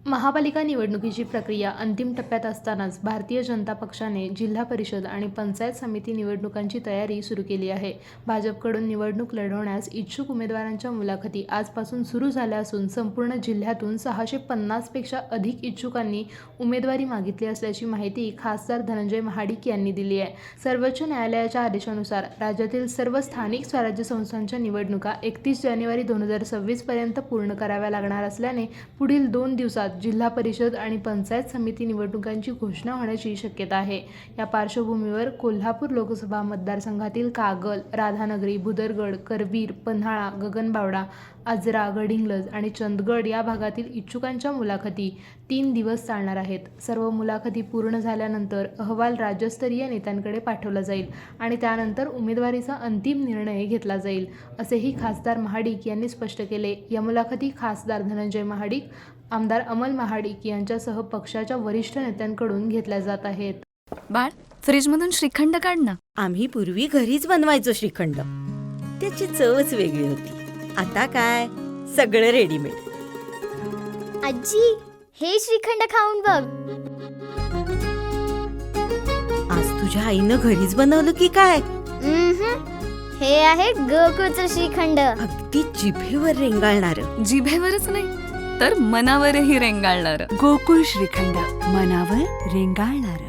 महापालिका निवडणुकीची प्रक्रिया अंतिम टप्प्यात असतानाच भारतीय जनता पक्षाने जिल्हा परिषद आणि पंचायत समिती निवडणुकांची तयारी सुरू केली आहे. भाजपकडून निवडणूक लढवण्यास इच्छुक उमेदवारांच्या मुलाखती आजपासून सुरू झाल्या असून संपूर्ण जिल्ह्यातून 650 पेक्षा अधिक इच्छुकांनी उमेदवारी मागितली असल्याची माहिती खासदार धनंजय महाडिक यांनी दिली आहे. सर्वोच्च न्यायालयाच्या आदेशानुसार राज्यातील सर्व स्थानिक स्वराज्य संस्थांच्या निवडणुका 31 जानेवारी 2026 पर्यंत पूर्ण कराव्या लागणार असल्याने पुढील 2 दिवसात जिल्हा परिषद आणि पंचायत समिती निवडणुकांची घोषणा होण्याची शक्यता आहे. या पार्श्वभूमीवर कोल्हापूर लोकसभा मतदारसंघातील कागल, राधानगरी, भुदरगड, करवीर, पन्हाळा, गगनबावडा, आजरा, गडिंग्लज आणि चंदगड या भागातील इच्छुकांच्या मुलाखती 3 दिवस चालणार आहेत. सर्व मुलाखती पूर्ण झाल्यानंतर अहवाल राज्यस्तरीय नेत्यांकडे पाठवला जाईल आणि त्यानंतर उमेदवारीचा अंतिम निर्णय घेतला जाईल, असेही खासदार महाडिक यांनी स्पष्ट केले. या मुलाखती खासदार धनंजय महाडिक, आमदार अमल महाडिक यांच्यासह पक्षाच्या वरिष्ठ नेत्यांकडून घेतल्या जात आहेत. बाळ, फ्रीजमधून श्रीखंड काढ ना. आम्ही पूर्वी घरीच बनवायचो श्रीखंड. त्याची चवच वेगळी होती. आता काय सगळं रेडीमेड. आजी, हे श्रीखंड खाऊन बघ. आज तुझ्या आईनं घरीच बनवलं की काय? हे आहे गोकुळचं श्रीखंड. अगदी जिभेवर रेंगाळणार. जिभेवरच नाही तर मनावरही रेंगाळणार. गोकुळ श्रीखंड, मनावर रेंगाळणार.